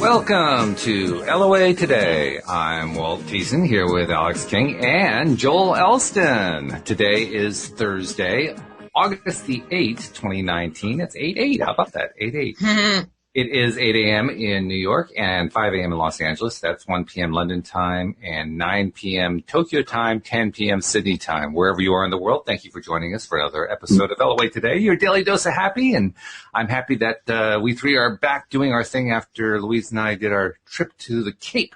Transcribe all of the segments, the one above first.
Welcome to LOA Today. I'm Walt Thiessen here with Alex King and Joel Elston. Today is Thursday, August the 8th, 2019. It's 8/8. How about that? 8/8. It is 8 a.m. in New York and 5 a.m. in Los Angeles. That's 1 p.m. London time and 9 p.m. Tokyo time, 10 p.m. Sydney time. Wherever you are in the world, thank you for joining us for another episode of LOA Today, your daily dose of happy. And I'm happy that we three are back doing our thing after Louise and I did our trip to the Cape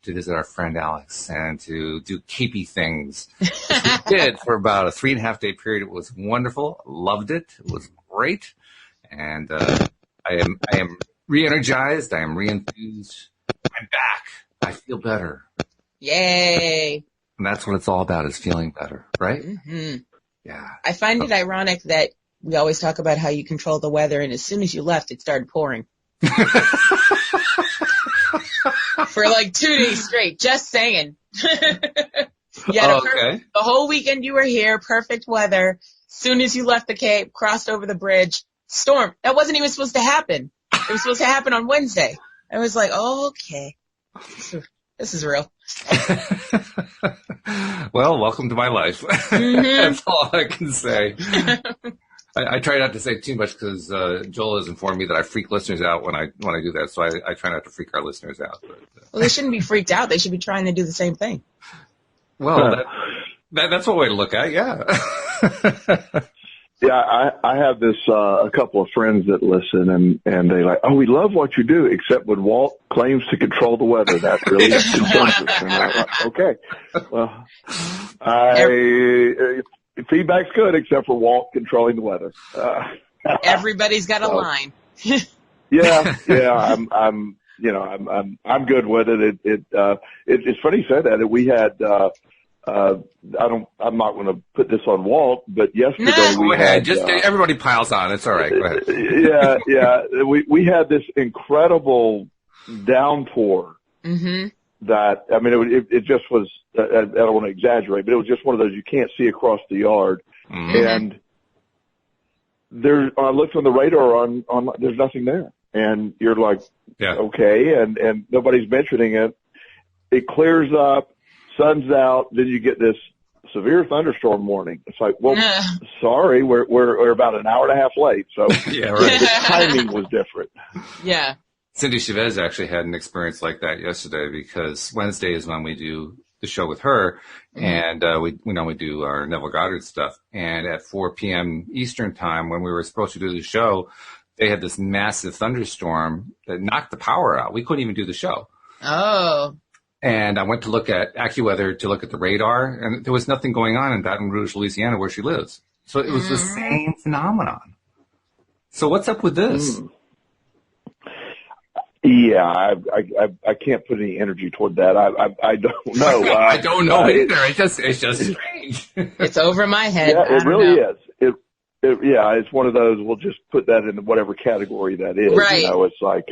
to visit our friend Alex and to do capey things. Which we did for about a 3.5 day period. It was wonderful. Loved it. It was great. And I am re-energized. I am re-enthused. I'm back. I feel better. Yay. And that's what it's all about, is feeling better, right? Mm-hmm. Yeah. I find it ironic that we always talk about how you control the weather, and as soon as you left, it started pouring. For like 2 days straight. Just saying. The whole weekend you were here, perfect weather. Soon as you left the Cape, crossed over the bridge, storm. That wasn't even supposed to happen. It was supposed to happen on Wednesday. I was like, oh, okay. This is real. Well, welcome to my life. Mm-hmm. That's all I can say. I try not to say too much because Joel has informed me that I freak listeners out when I do that, so I try not to freak our listeners out. But, well, they shouldn't be freaked out. They should be trying to do the same thing. Well, that's one way to look at it, yeah. Yeah, I have this, a couple of friends that listen and they like, oh, we love what you do, except when Walt claims to control the weather. That really concerns us. And I'm like, okay. Well, feedback's good except for Walt controlling the weather. Everybody's got a line. Yeah, I'm good with it. It's funny you say that. We had, I'm not going to put this on Walt, but yesterday we had everybody piles on. It's all right. Go ahead. Yeah. We had this incredible downpour. Mm-hmm. That, I mean, it just was, I don't want to exaggerate, but it was just one of those you can't see across the yard. Mm-hmm. And I looked on the radar on there's nothing there. And you're like, okay. And nobody's mentioning it. It clears up, sun's out, then you get this severe thunderstorm warning. It's like, well, sorry, we're about an hour and a half late. So yeah, right. The timing was different. Yeah. Cindy Chavez actually had an experience like that yesterday because Wednesday is when we do the show with her, and we do our Neville Goddard stuff. And at 4 p.m. Eastern time, when we were supposed to do the show, they had this massive thunderstorm that knocked the power out. We couldn't even do the show. Oh. And I went to look at AccuWeather to look at the radar, and there was nothing going on in Baton Rouge, Louisiana, where she lives. So it was the same phenomenon. So what's up with this? Yeah, I can't put any energy toward that. I don't know. I don't know either. It's just strange. It's over my head. Yeah, it really is. It's one of those. We'll just put that in whatever category that is. Right. You know, it's like,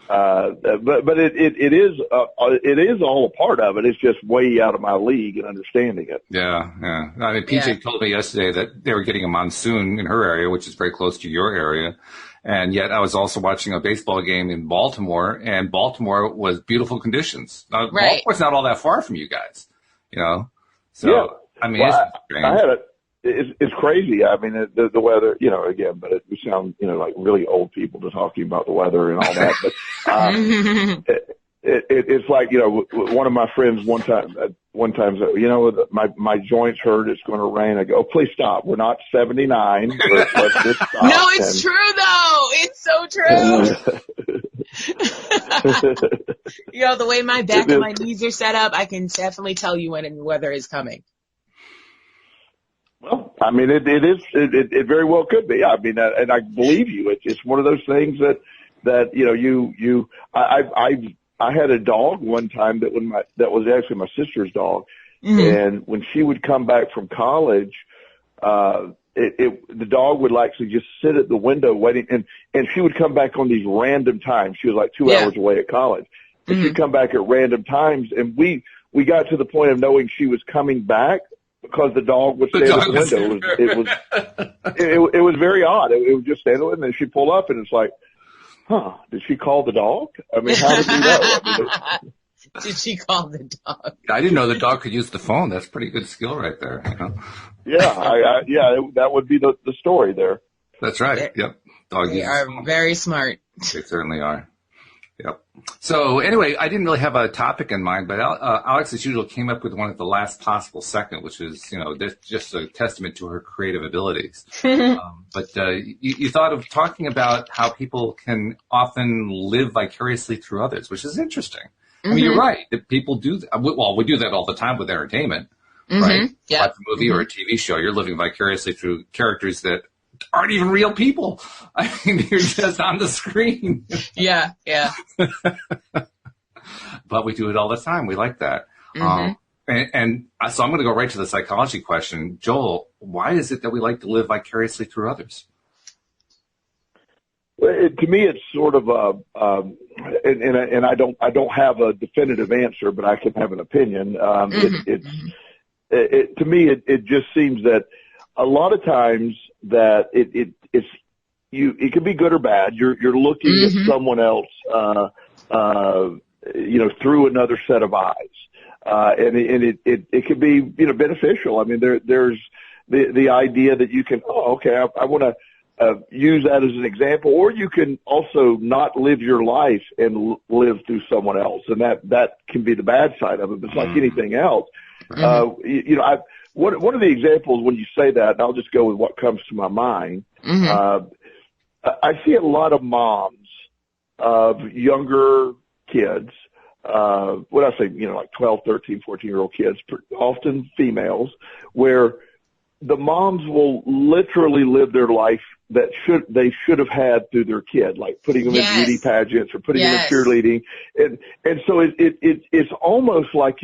but it is all a part of it. It's just way out of my league in understanding it. Yeah. I mean, PJ told me yesterday that they were getting a monsoon in her area, which is very close to your area. And yet I was also watching a baseball game in Baltimore, and Baltimore was beautiful conditions. Now, right. Baltimore's not all that far from you guys, you know? So, yeah. I mean, it's strange. It's crazy. I mean, the weather, you know, again, but we sound, you know, like really old people to talking about the weather and all that. But, it's like, you know, one of my friends one time, you know, my joints hurt. It's going to rain. I go, oh, please stop. We're not 79. Let's just stop. No, it's true though. It's so true. You know, the way my back and my knees are set up, I can definitely tell you when weather is coming. Well, I mean, it very well could be. I mean, and I believe you. It's one of those things that you know, I had a dog one time that was actually my sister's dog, and when she would come back from college, the dog would actually just sit at the window waiting, and she would come back on these random times. She was like 2 hours away at college, and she'd come back at random times, and we got to the point of knowing she was coming back because the dog would stand at the window. It was very odd. It would just stand there, and then she'd pull up, and it's like, did she call the dog? I mean, how did we know? I mean, did she call the dog? I didn't know the dog could use the phone. That's pretty good skill right there. You know? Yeah, that would be the story there. That's right. Yep. Dog They are very smart. They certainly are. Yep. So anyway, I didn't really have a topic in mind, but Alex, as usual, came up with one at the last possible second, which is, just a testament to her creative abilities. But you thought of talking about how people can often live vicariously through others, which is interesting. Mm-hmm. I mean, you're right. That people do. Well, we do that all the time with entertainment, right? Yep. Watch a movie or a TV show. You're living vicariously through characters that aren't even real people. I mean, you're just on the screen. Yeah. But we do it all the time. We like that. Mm-hmm. And so I'm going to go right to the psychology question. Joel, why is it that we like to live vicariously through others? Well, to me, it's sort of and I don't have a definitive answer, but I can have an opinion. To me, it just seems that a lot of times that it can be good or bad. You're looking at someone else, through another set of eyes, and it can be beneficial. I mean, there's the idea that you can I want to use that as an example, or you can also not live your life and live through someone else, and that can be the bad side of it. But it's like anything else. One of the examples when you say that, and I'll just go with what comes to my mind. I see a lot of moms of younger kids, what I say, like 12, 13, 14-year-old kids, often females, where the moms will literally live their life that they should have had through their kid, like putting them in beauty pageants or putting them in cheerleading. And so it's almost like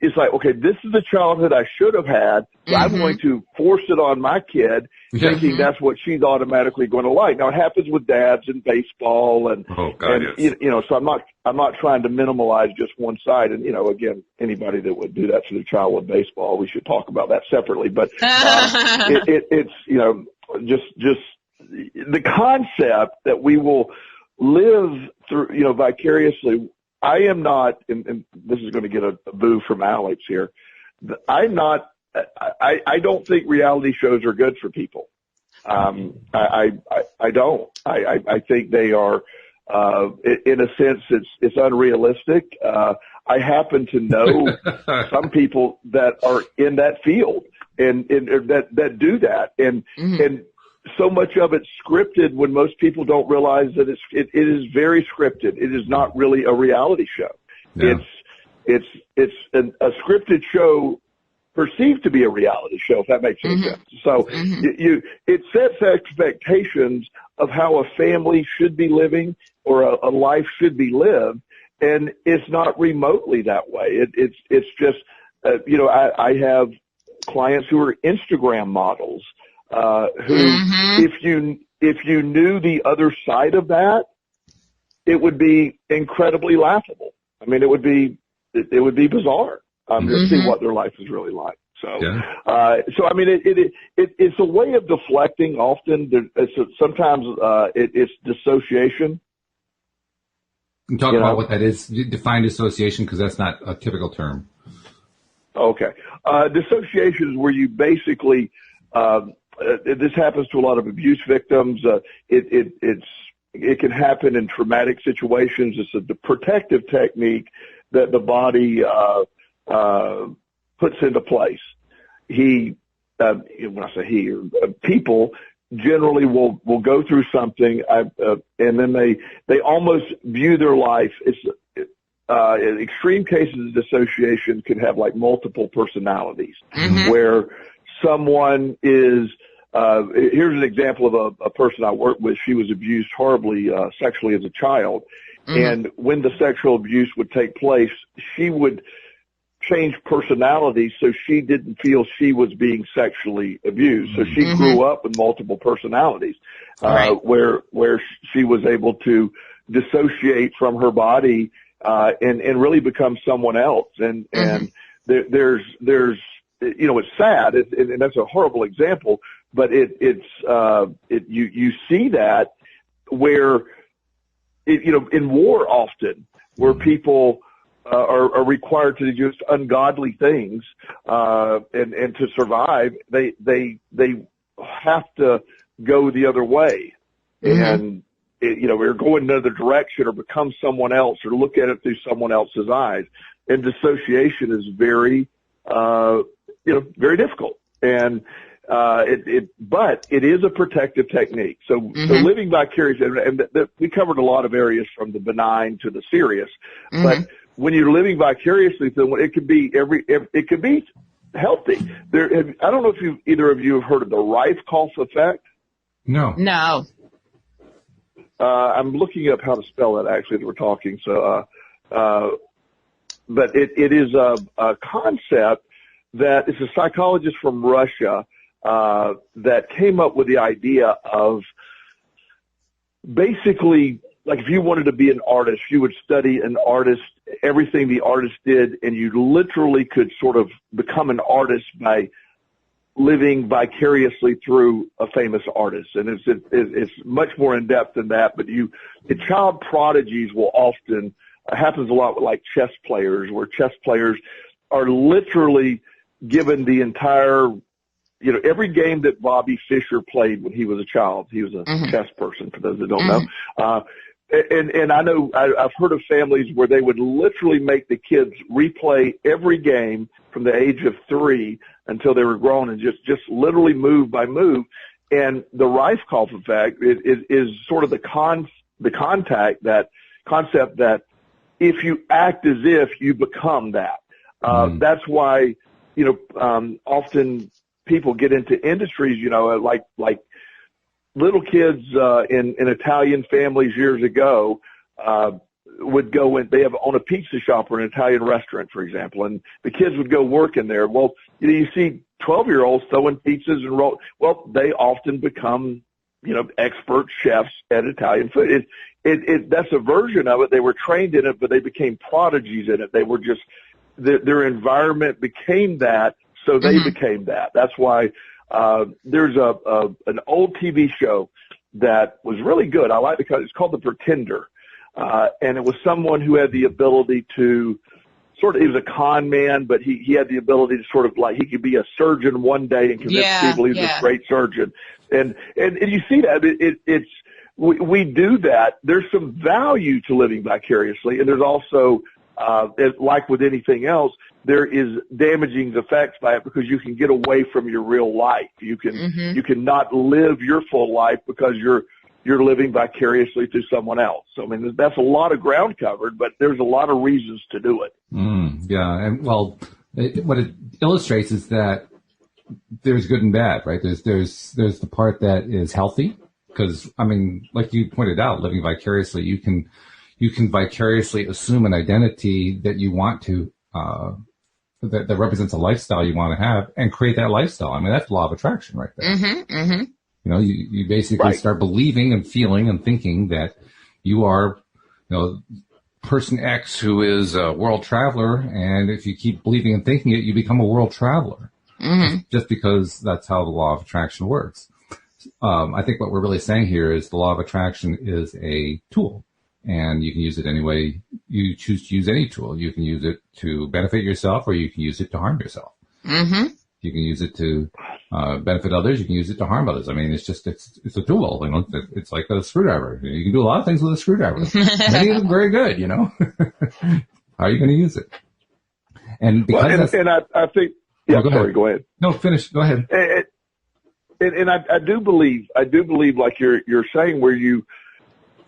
it's like, okay, this is the childhood I should have had. So I'm going to force it on my kid, thinking that's what she's automatically going to like. Now it happens with dads in baseball, and so I'm not trying to minimize just one side. And again, anybody that would do that to their child with baseball, we should talk about that separately. But it's just the concept that we will live through vicariously. I am not, and this is going to get a boo from Alex here. I'm not. I don't think reality shows are good for people. I don't. I think they are, in a sense, it's unrealistic. I happen to know some people that are in that field and that do that, and so much of it's scripted when most people don't realize that it is very scripted. It is not really a reality show. Yeah. It's a scripted show perceived to be a reality show, if that makes any sense. So it sets expectations of how a family should be living or a life should be lived, and it's not remotely that way. It's just I have clients who are Instagram models. Who, if you knew the other side of that, it would be incredibly laughable. I mean, it would be bizarre to see what their life is really like. So, so I mean, it's a way of deflecting. Often, sometimes it's dissociation. You can talk about what that is. Define dissociation, because that's not a typical term. Okay, dissociation is where you basically. This happens to a lot of abuse victims. It can happen in traumatic situations. It's a protective technique that the body puts into place. When I say people generally will go through something, and then they almost view their life. In extreme cases of dissociation can have like multiple personalities, where someone is. Here's an example of a person I worked with. She was abused horribly sexually as a child. And when the sexual abuse would take place, she would change personalities so she didn't feel she was being sexually abused. So she grew up with multiple personalities, where she was able to dissociate from her body and really become someone else. And there's it's sad, and that's a horrible example, but you see that where in war often, where people are required to do just ungodly things, and to survive, they have to go the other way. And, we're going another direction or become someone else or look at it through someone else's eyes. And dissociation is very, very difficult. And, but it is a protective technique. So living vicariously, and we covered a lot of areas from the benign to the serious, but when you're living vicariously, it could be it could be healthy. I don't know if either of you have heard of the Rife-Koff effect. No. No. I'm looking up how to spell that actually as we're talking. So, but it is a concept that is a psychologist from Russia, that came up with the idea of basically, like, if you wanted to be an artist, you would study an artist, everything the artist did, and you literally could sort of become an artist by living vicariously through a famous artist. And it's much more in depth than that, but the child prodigies will often, happens a lot with like chess players, where chess players are literally given the entire, every game that Bobby Fischer played when he was a child. He was a chess person, for those that don't know. And I know I've heard of families where they would literally make the kids replay every game from the age of 3 until they were grown, and just literally move by move. And the Rife-Koff effect is sort of the concept that if you act as if, you become that. That's why, often people get into industries, like little kids in Italian families years ago would go in. They own a pizza shop or an Italian restaurant, for example, and the kids would go work in there. Well, you see 12-year-olds throwing pizzas and roll. Well, they often become, expert chefs at Italian food. That's a version of it. They were trained in it, but they became prodigies in it. They were just their environment became that, so they became that. That's why. There's an old TV show that was really good. I like it's called The Pretender. And it was someone who had the ability to he was a con man, but he had the ability to sort of, like, he could be a surgeon one day and convince people he was a great surgeon. And you see that we do that. There's some value to living vicariously, and there's also, like with anything else, there is damaging effects by it, because you can get away from your real life. You can not live your full life because you're living vicariously through someone else. So, I mean, that's a lot of ground covered, but there's a lot of reasons to do it. Yeah. And what it illustrates is that there's good and bad, right? There's the part that is healthy, because, I mean, like you pointed out, living vicariously, you can vicariously assume an identity that you want to, that represents a lifestyle you want to have, and create that lifestyle. I mean, that's law of attraction right there. You basically start believing and feeling and thinking that you are, person X who is a world traveler. And if you keep believing and thinking it, you become a world traveler, just because that's how the law of attraction works. I think what we're really saying here is the law of attraction is a tool, and you can use it any way you choose to use any tool. You can use it to benefit yourself, or you can use it to harm yourself. You can use it to benefit others. You can use it to harm others. I mean, it's a tool. It's like a screwdriver. You can do a lot of things with a screwdriver. Many of them very good. How are you going to use it? And because I think, go ahead. No, finish. Go ahead. And I do believe, like you're saying, where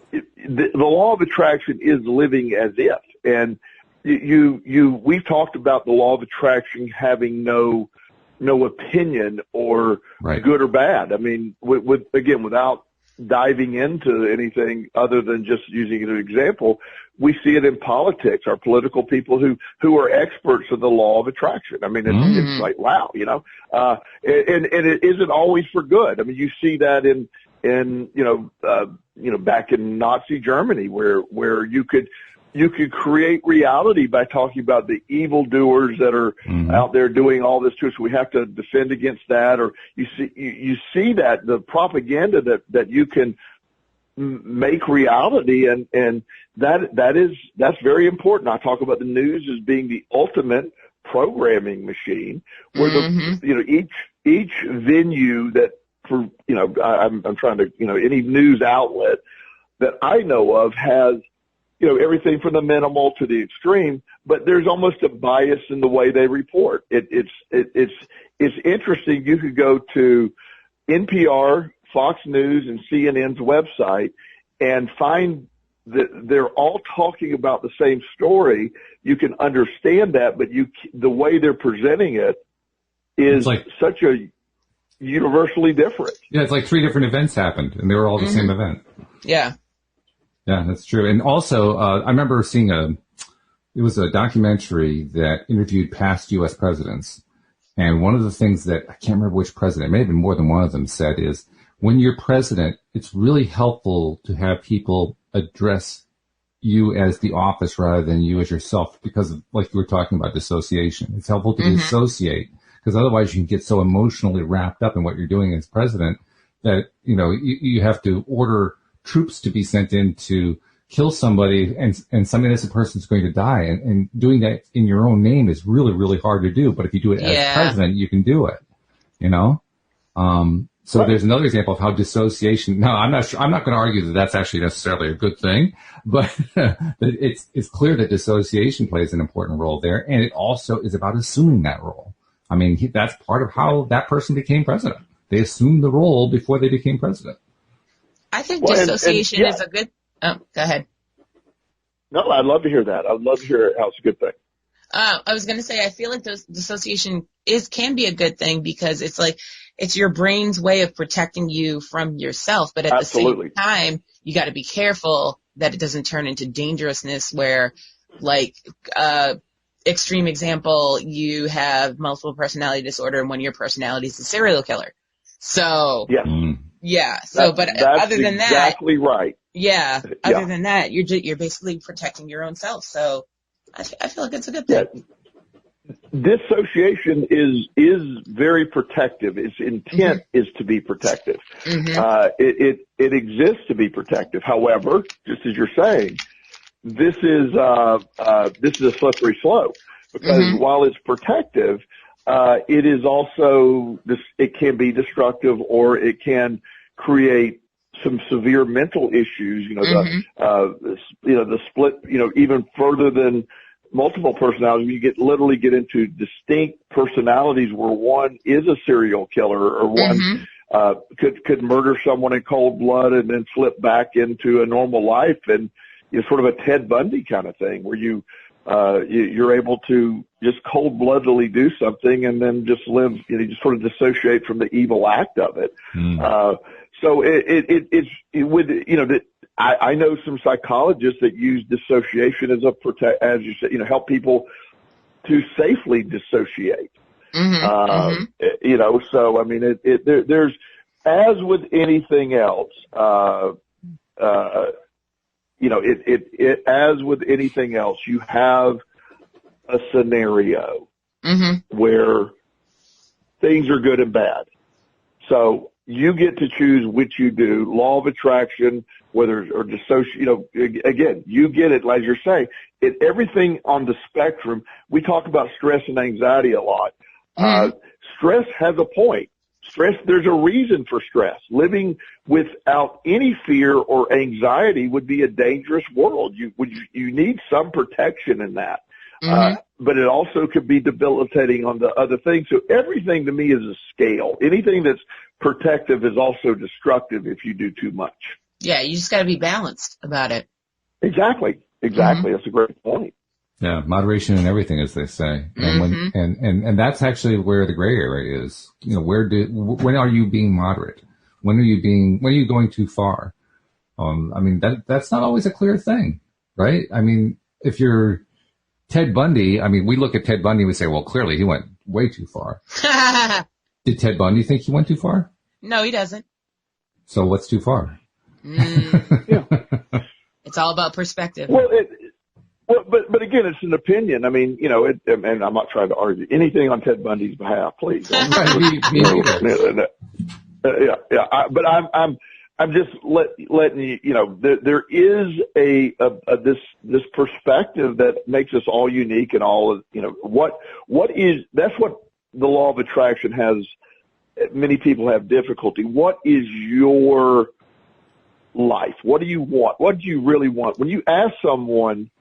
the law of attraction is living as if, and we've talked about the law of attraction having no opinion or good or bad. I mean, without diving into anything other than just using it as an example, we see it in politics. Our political people who are experts in the law of attraction. I mean, it's like, wow, and it isn't always for good. I mean, you see that in back in Nazi Germany, where you could create reality by talking about the evildoers that are out there doing all this to us. We have to defend against that. Or you see that the propaganda that you can make reality, and that's very important. I talk about the news as being the ultimate programming machine, where each venue that I'm trying to any news outlet that I know of has everything from the minimal to the extreme, but there's almost a bias in the way they report. It's interesting. You could go to NPR, Fox News, and CNN's website and find that they're all talking about the same story. You can understand that, but the way they're presenting it is such a universally different. Yeah, it's like 3 different events happened, and they were all the same event. Yeah. Yeah, that's true. And also, I remember seeing it was a documentary that interviewed past U.S. presidents. And one of the things that, I can't remember which president, it may have been more than one of them, said is, when you're president, it's really helpful to have people address you as the office rather than you as yourself, because of, like you were talking about, dissociation. It's helpful to dissociate, because otherwise you can get so emotionally wrapped up in what you're doing as president that, you have to order troops to be sent in to kill somebody, and some innocent person's going to die. And doing that in your own name is really, really hard to do. But if you do it as president, you can do it, So there's another example of how dissociation. Now, I'm not going to argue that that's actually necessarily a good thing, but it's clear that dissociation plays an important role there. And it also is about assuming that role. I mean, that's part of how that person became president. They assumed the role before they became president. I think dissociation is a good. Oh, go ahead. No, I'd love to hear that. I'd love to hear how it's a good thing. I was going to say, I feel like dissociation can be a good thing, because it's your brain's way of protecting you from yourself. But at the same time, you got to be careful that it doesn't turn into dangerousness where, extreme example, you have multiple personality disorder and one of your personalities is a serial killer. So, yeah. So, but other than that, exactly right. Yeah. Other than that, you're basically protecting your own self. So, I feel like it's a good thing. Yeah. Dissociation is very protective. Its intent is to be protective. It exists to be protective. However, just as you're saying, this is a slippery slope, because while it's protective, it is also it can be destructive, or it can create some severe mental issues. The split. Even further than multiple personalities, you literally get into distinct personalities where one is a serial killer, or one could murder someone in cold blood and then slip back into a normal life, and sort of a Ted Bundy kind of thing, where you're able to just cold-bloodedly do something and then just live, just sort of dissociate from the evil act of it. So I know some psychologists that use dissociation as as you said, help people to safely dissociate. So I mean, there's, as with anything else, as with anything else, you have a scenario where things are good and bad. So you get to choose which you do. Law of attraction, or dissociate, again, you get it, as you're saying, everything on the spectrum. We talk about stress and anxiety a lot. Stress has a point. Stress, there's a reason for stress. Living without any fear or anxiety would be a dangerous world. You need some protection in that. But it also could be debilitating on the other things. So everything to me is a scale. Anything that's protective is also destructive if you do too much. Yeah, you just got to be balanced about it. Exactly. That's a great point. Yeah, moderation in everything, as they say, and and that's actually where the gray area is. When are you being moderate? When are you going too far? I mean, that's not always a clear thing, right? I mean, if you're Ted Bundy, I mean, we look at Ted Bundy and we say, well, clearly he went way too far. Did Ted Bundy think he went too far? No, he doesn't. So what's too far? Yeah. It's all about perspective. But again, it's an opinion. I mean, and I'm not trying to argue anything on Ted Bundy's behalf, please. Me neither. But I'm just letting you know, there is this perspective that makes us all unique and all, you know, that's what the law of attraction has. Many people have difficulty. What is your life? What do you want? What do you really want? When you ask someone,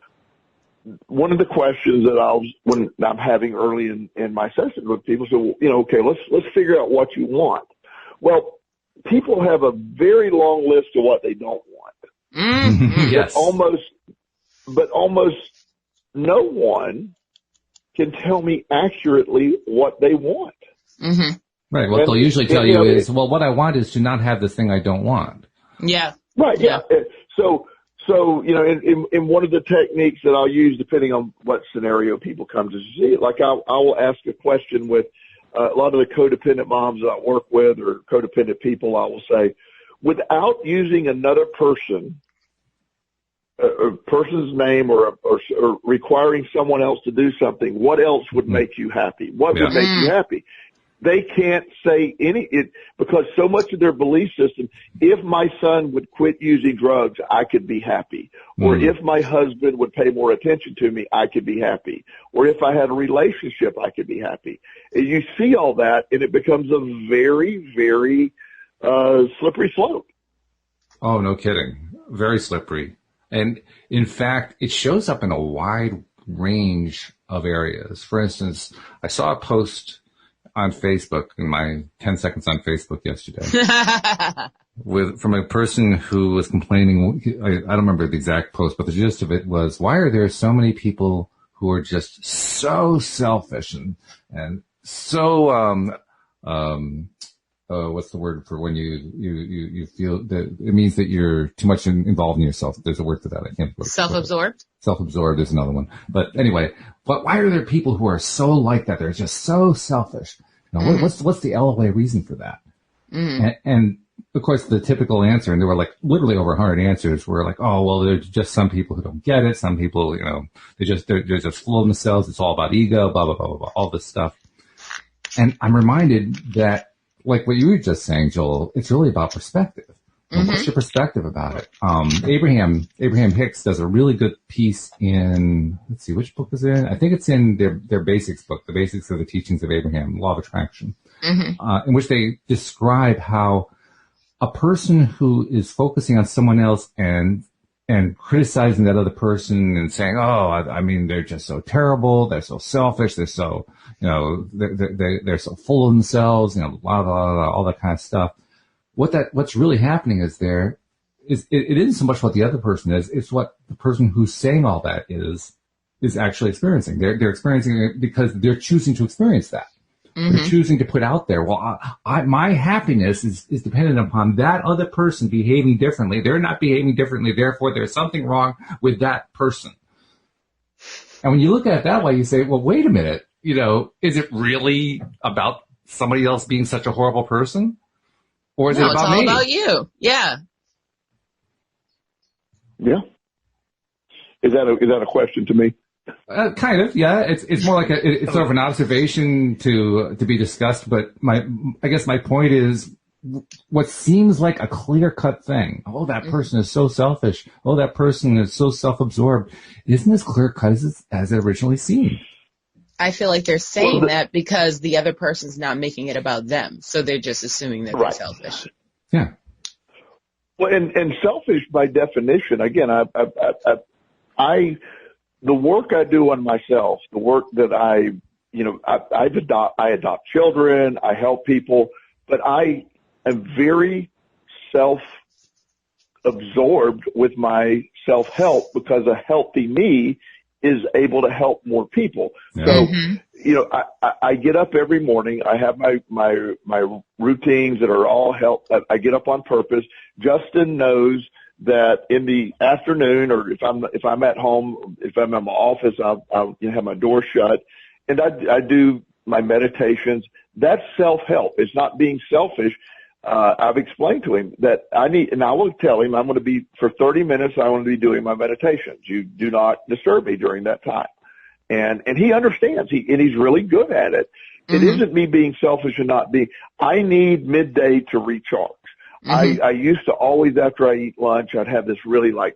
one of the questions that when I'm having early in my session with people, so, you know, okay, let's figure out what you want. Well, people have a very long list of what they don't want. Mm-hmm. Yes. But almost no one can tell me accurately what they want. Mm-hmm. Right. What they'll usually tell you is, well, what I want is to not have this thing I don't want. Yeah. Right. Yeah. So, you know, in one of the techniques that I'll use, depending on what scenario people come to see, like I will ask a question with a lot of the codependent moms that I work with or codependent people. I will say, without using another person, a person's name or requiring someone else to do something, what else would make you happy? What would make you happy? They can't say because so much of their belief system, if my son would quit using drugs, I could be happy. Or if my husband would pay more attention to me, I could be happy. Or if I had a relationship, I could be happy. And you see all that, and it becomes a very, very slippery slope. Oh, no kidding. Very slippery. And in fact, it shows up in a wide range of areas. For instance, I saw a post on Facebook, in my 10 seconds on Facebook yesterday, from a person who was complaining. I don't remember the exact post, but the gist of it was, why are there so many people who are just so selfish and so, what's the word for when you feel that it means that you're too much involved in yourself? There's a word for that. I can't. Self-absorbed? Self-absorbed is another one. But anyway, why are there people who are so like that? They're just so selfish. You know, what's the LOA reason for that? And of course, the typical answer, and there were like literally over 100 answers, were like, oh, well, there's just some people who don't get it. Some people, you know, they're just full of themselves. It's all about ego, blah, blah, blah, blah, blah, all this stuff. And I'm reminded that, like what you were just saying, Joel, it's really about perspective. What's your perspective about it? Abraham Hicks does a really good piece in, let's see, which book is it in? I think it's in their basics book, The Basics of the Teachings of Abraham, Law of Attraction, in which they describe how a person who is focusing on someone else and criticizing that other person and saying, oh, I mean, they're just so terrible, they're so selfish, they're so, you know, they're so full of themselves, you know, blah, blah, blah, all that kind of stuff. What's really happening is it isn't so much what the other person is, it's what the person who's saying all that is actually experiencing. They're experiencing it because they're choosing to experience that. They're choosing to put out there, well, my happiness is dependent upon that other person behaving differently. They're not behaving differently, therefore there's something wrong with that person. And when you look at it that way, you say, well, wait a minute, you know, is it really about somebody else being such a horrible person? Or is it about me? It's all about you. Yeah. Yeah. Is that a question to me? Kind of, yeah. It's more like it's sort of an observation to be discussed. But I guess my point is, what seems like a clear-cut thing. Oh, that person is so selfish. Oh, that person is so self-absorbed. Isn't as clear-cut as it originally seemed. I feel like they're saying that because the other person's not making it about them, so they're just assuming that they're selfish. Yeah. Well, and selfish by definition. Again, the work I do on myself, the work that I adopt children, I help people, but I am very self-absorbed with my self-help because a healthy me is able to help more people. Yeah. So, you know, I get up every morning. I have my routines that are all help. I get up on purpose. Justin knows that in the afternoon, or if I'm at home, if I'm in my office, I'll have my door shut, and I do my meditations. That's self-help. It's not being selfish. I've explained to him that and I will tell him I'm going to be, for 30 minutes, I want to be doing my meditations. You do not disturb me during that time. And he understands. He's really good at it. It isn't me being selfish and not being, I need midday to recharge. I used to always, after I eat lunch, I'd have this really I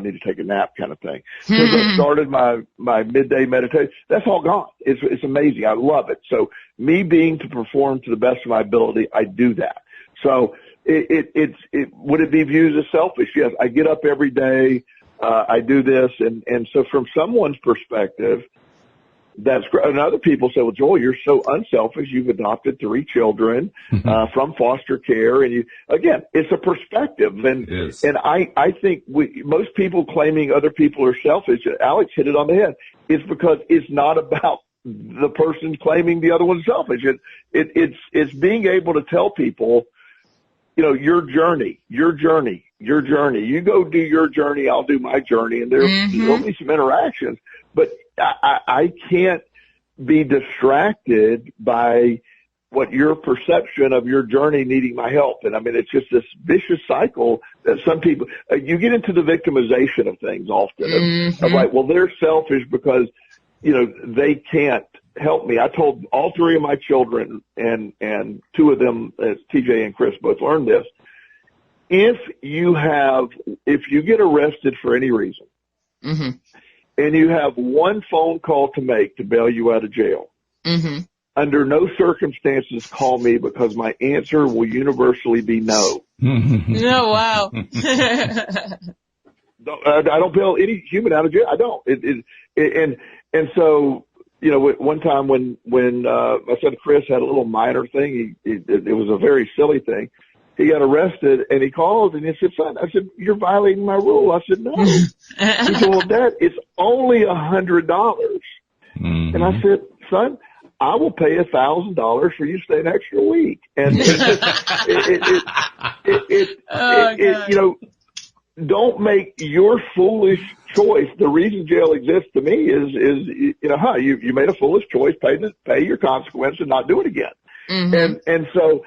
need to take a nap kind of thing. Because I started my midday meditation. That's all gone. It's amazing. I love it. So me being to perform to the best of my ability, I do that. So would it be viewed as selfish? Yes. I get up every day. I do this. And so from someone's perspective, that's great. And other people say, well, Joel, you're so unselfish. You've adopted 3 children, from foster care. And again, it's a perspective. And I think most people claiming other people are selfish, Alex hit it on the head. It's because it's not about the person claiming the other one's selfish. It's being able to tell people, your journey. You go do your journey. I'll do my journey. And there'll be some interactions, but I can't be distracted by what your perception of your journey needing my help. And I mean, it's just this vicious cycle that some people, you get into the victimization of things often of like, well, they're selfish because, they can't help me. I told all 3 of my children and 2 of them, TJ and Chris both learned this. If you get arrested for any reason, and you have one phone call to make to bail you out of jail, under no circumstances call me because my answer will universally be no. No, wow. I don't bail any human out of jail. I don't. And so, one time when my son Chris had a little minor thing, it was a very silly thing. He got arrested and he called and he said, son, I said, you're violating my rule. I said, no. He said, well, Dad, it's only $100. And I said, son, I will pay $1,000 for you to stay an extra week. And don't make your foolish choice. The reason jail exists to me is you made a foolish choice, pay your consequence and not do it again. And so,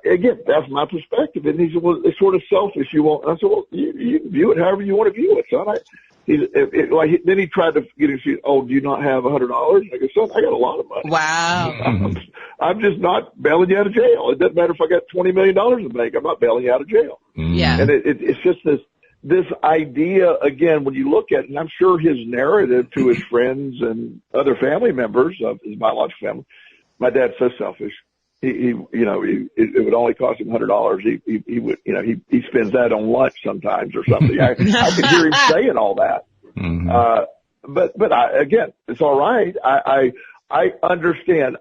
again, that's my perspective. And he said, well, it's sort of selfish. You won't. I said, well, you can view it however you want to view it, son. Then he tried to get him. Oh, do you not have $100? I go, son, I got a lot of money. Wow. I'm just not bailing you out of jail. It doesn't matter if I got $20 million in the bank. I'm not bailing you out of jail. Yeah. And it's just this idea, again, when you look at it, and I'm sure his narrative to his friends and other family members of his biological family, my dad's so selfish. It would only cost him $100. He would, he spends that on lunch sometimes or something. I can hear him saying all that. But again, it's all right. I understand.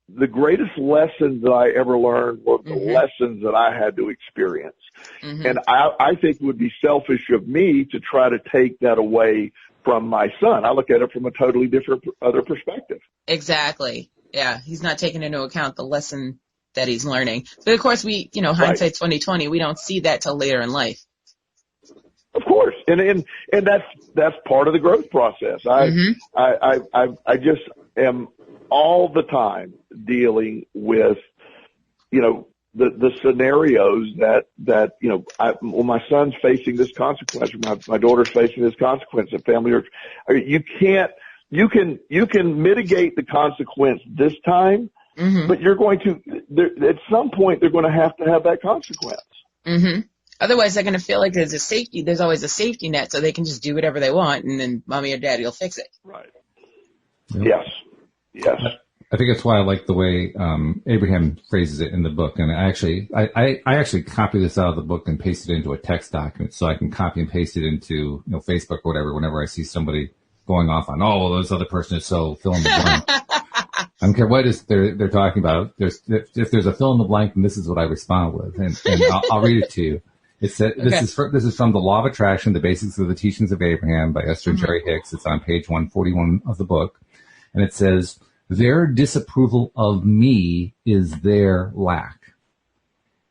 The greatest lessons that I ever learned were the lessons that I had to experience. And I think it would be selfish of me to try to take that away from my son. I look at it from a totally different other perspective. Exactly. Yeah. He's not taking into account the lesson that he's learning. But of course hindsight's 2020. We don't see that till later in life. Of course. And that's part of the growth process. I just am all the time dealing with, the scenarios that my son's facing this consequence, my daughter's facing this consequence of family. You can mitigate the consequence this time, but you're going to, at some point, they're going to have that consequence. Otherwise, they're going to feel like there's always a safety net, so they can just do whatever they want, and then mommy or daddy will fix it. Right. Yep. Yes. I think that's why I like the way Abraham phrases it in the book. And I actually copy this out of the book and paste it into a text document so I can copy and paste it into Facebook or whatever whenever I see somebody going off on, oh, well, this other person is so fill in the blank. I don't care what they're talking about. If there's a fill in the blank, then this is what I respond with, and I'll read it to you. It said, this is from The Law of Attraction, The Basics of the Teachings of Abraham by Esther and Jerry Hicks. It's on page 141 of the book. And it says, their disapproval of me is their lack.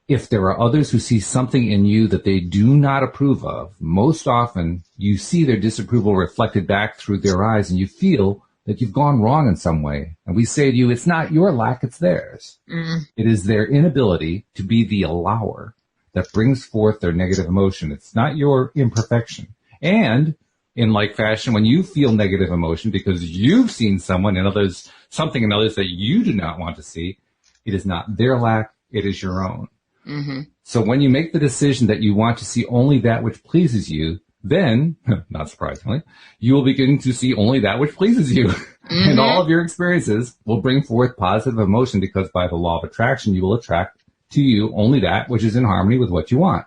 If there are others who see something in you that they do not approve of, most often you see their disapproval reflected back through their eyes and you feel that you've gone wrong in some way. And we say to you, it's not your lack, it's theirs. It is their inability to be the allower that brings forth their negative emotion. It's not your imperfection. And in like fashion, when you feel negative emotion because you've seen something in others that you do not want to see, it is not their lack, it is your own. Mm-hmm. So when you make the decision that you want to see only that which pleases you, then, not surprisingly, you will begin to see only that which pleases you. Mm-hmm. And all of your experiences will bring forth positive emotion because by the law of attraction, you will attract to you only that which is in harmony with what you want.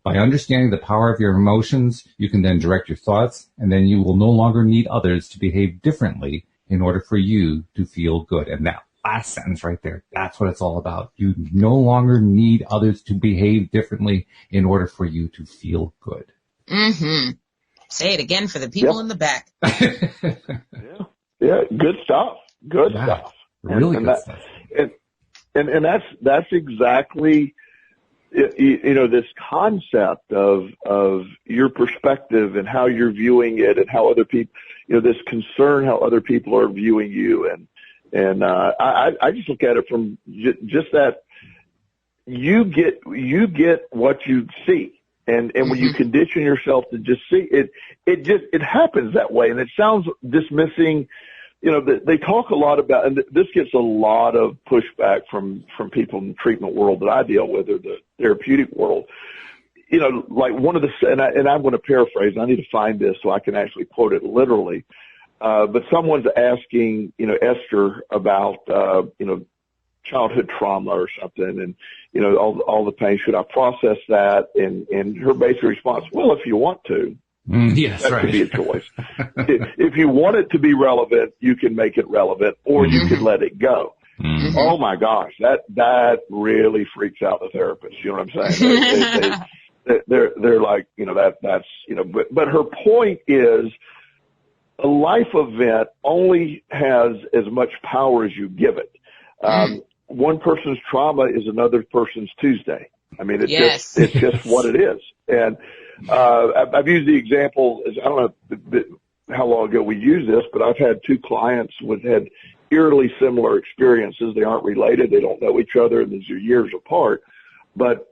By understanding the power of your emotions, you can then direct your thoughts, and then you will no longer need others to behave differently in order for you to feel good. And that last sentence right there, that's what it's all about. You no longer need others to behave differently in order for you to feel good. Mm-hmm. Say it again for the people in the back. Yeah, good stuff. Good stuff. Really good stuff. And that's exactly, this concept of your perspective and how you're viewing it and how other people, this concern how other people are viewing you. And I just look at it from just that you get what you see. And when you condition yourself to just see it, it happens that way. And it sounds dismissing. They talk a lot about, and this gets a lot of pushback from people in the treatment world that I deal with, or the therapeutic world. Like one of the, and I'm going to paraphrase, I need to find this so I can actually quote it literally. But someone's asking, Esther about, childhood trauma or something, and, all the pain, should I process that? And her basic response, well, if you want to. Yes, that right. could be a choice. If you want it to be relevant, you can make it relevant, or you can let it go. Mm-hmm. Oh my gosh, that really freaks out the therapist. You know what I'm saying? They're like, but her point is, a life event only has as much power as you give it. One person's trauma is another person's Tuesday. I mean, it's just what it is. And I've used the example, I don't know how long ago we used this, but I've had two clients had eerily similar experiences. They aren't related. They don't know each other, and these are years apart. But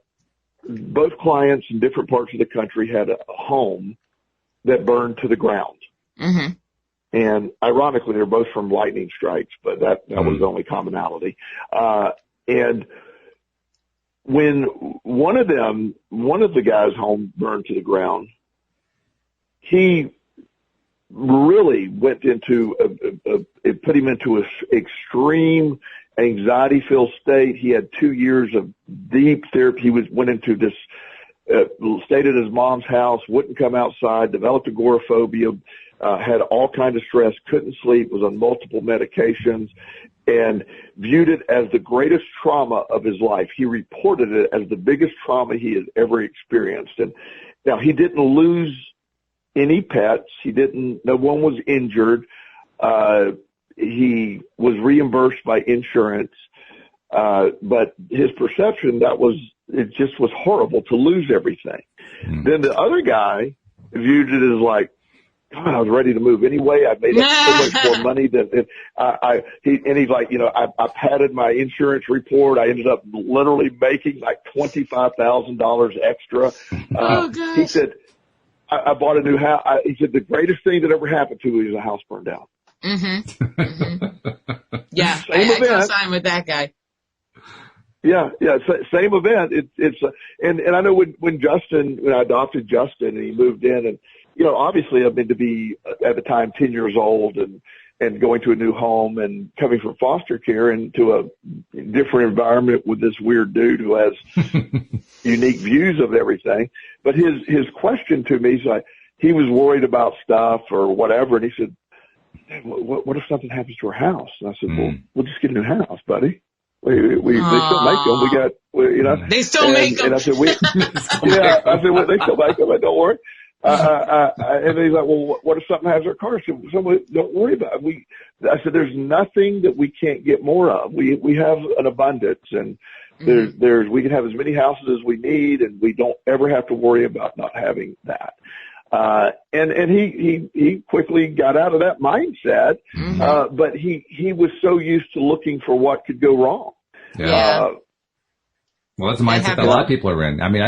both clients in different parts of the country had a home that burned to the ground. Mm-hmm. And ironically, they're both from lightning strikes, but that was the only commonality. And when one of the guys' home burned to the ground, he really went into it put him into an extreme anxiety-filled state. He had 2 years of deep therapy. He went into this, stayed at his mom's house, wouldn't come outside, developed agoraphobia, had all kinds of stress, couldn't sleep, was on multiple medications, and viewed it as the greatest trauma of his life. He reported it as the biggest trauma he had ever experienced. And now he didn't lose any pets. No one was injured. He was reimbursed by insurance. But his perception, it just was horrible to lose everything. Mm. Then the other guy viewed it as like, God, I was ready to move anyway. I made up so much more money than he's like, I padded my insurance report. I ended up literally making like $25,000 extra. He said, I bought a new house. He said the greatest thing that ever happened to me was a house burned down. Mm-hmm. Mm-hmm. Yeah, I co-sign with that guy. Yeah, same event. And I know when I adopted Justin and he moved in, and obviously I've been to be at the time 10 years old and going to a new home and coming from foster care into a different environment with this weird dude who has unique views of everything. But his question to me is like, he was worried about stuff or whatever, and he said, what if something happens to our house? And I said, well, we'll just get a new house, buddy. They still make them. They still make them. And I said, they still make them. Don't worry. And he's like, well, what if something happens to our car? I said, don't worry about it. I said, there's nothing that we can't get more of. We have an abundance, and we can have as many houses as we need, and we don't ever have to worry about not having that. And he quickly got out of that mindset, but he was so used to looking for what could go wrong. Yeah. Well, that's the mindset that a lot of people are in. I mean,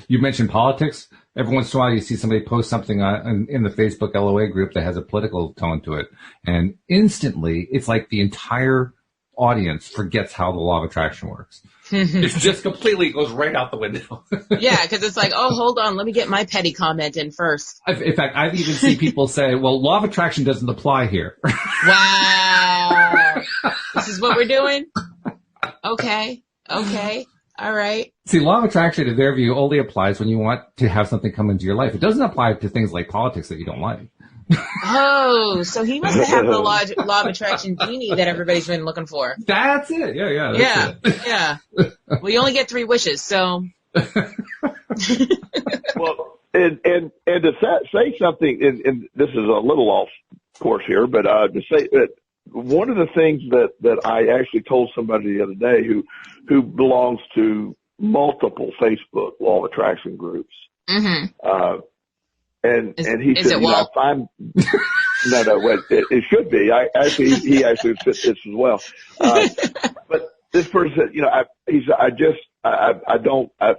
you mentioned politics. Every once in a while you see somebody post something in the Facebook LOA group that has a political tone to it. And instantly it's like the entire audience forgets how the law of attraction works. It's just completely goes right out the window. Yeah, because it's like, oh, hold on, let me get my petty comment in first. In fact, I've even seen people say, well, law of attraction doesn't apply here. Wow. This is what we're doing? Okay. All right. See, law of attraction, in their view, only applies when you want to have something come into your life. It doesn't apply to things like politics that you don't like. Oh, so he must have the law of attraction genie that everybody's been looking for. That's it. Yeah. That's it. Yeah. Well, you only get 3 wishes, so. Well, and to say something, and this is a little off course here, but to say that one of the things that I actually told somebody the other day who belongs to multiple Facebook law of attraction groups. Mm-hmm. And he said, Walt? I find, no, it should be. He actually fits this as well. But this person said,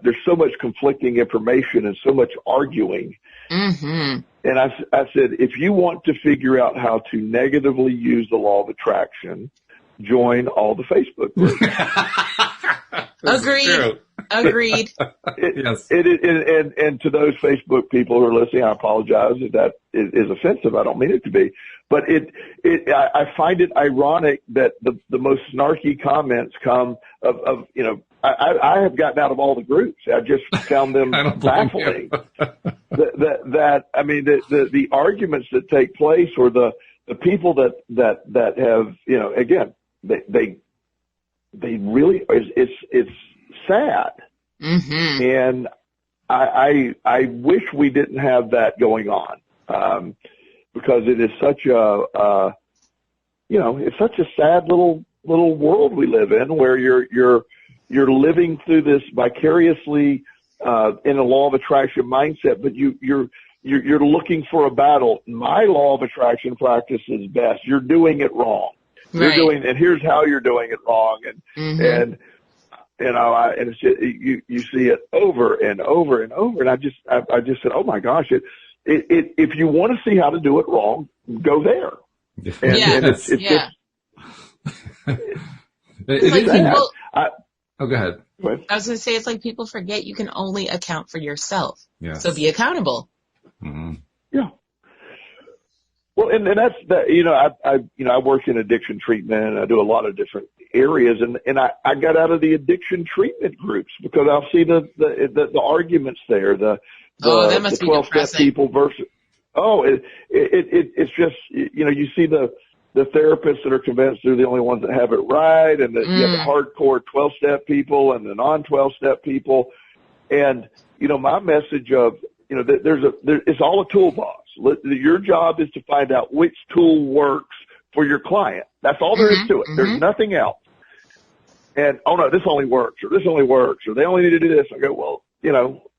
there's so much conflicting information and so much arguing. Mm-hmm. And I said, if you want to figure out how to negatively use the law of attraction, join all the Facebook groups. Agreed. Yes. And to those Facebook people who are listening, I apologize if that is offensive. I don't mean it to be, but I find it ironic that the most snarky comments come of I have gotten out of all the groups. I just found them baffling. The arguments that take place, or the people that have, again, they really, it's sad. Mm-hmm. And I wish we didn't have that going on, because it is such it's such a sad little world we live in, where you're living through this vicariously, in a law of attraction mindset, but you're looking for a battle. My law of attraction practice is best. You're doing it wrong. Right. And here's how you're doing it wrong. And it's just, you see it over and over and over. And I just said, oh my gosh, if you want to see how to do it wrong, go there. And it's just, go ahead. I was going to say, it's like people forget you can only account for yourself. Yes. So be accountable. Mm-hmm. Yeah. Well, and that's that. I work in addiction treatment, and I do a lot of different areas, and I got out of the addiction treatment groups because I'll see the arguments there. The that must the be 12-step people versus. It's just you see the therapists that are convinced they're the only ones that have it right, and you have the hardcore 12-step people and the non-12-step people, and my message of it's all a toolbox. Your job is to find out which tool works for your client. That's all there is to it. Mm-hmm. There's nothing else. And, oh no, this only works, or they only need to do this. I go, well,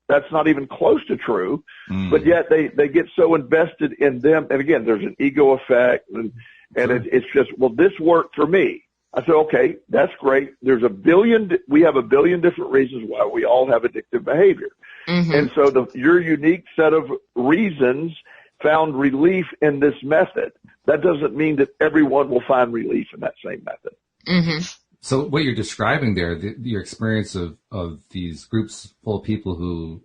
that's not even close to true, but yet they get so invested in them. And again, there's an ego effect, and it's just, well, this worked for me. I said, okay, that's great. We have a billion different reasons why we all have addictive behavior. Mm-hmm. And so your unique set of reasons found relief in this method. That doesn't mean that everyone will find relief in that same method. Mm-hmm. So what you're describing there, your experience of these groups full of people who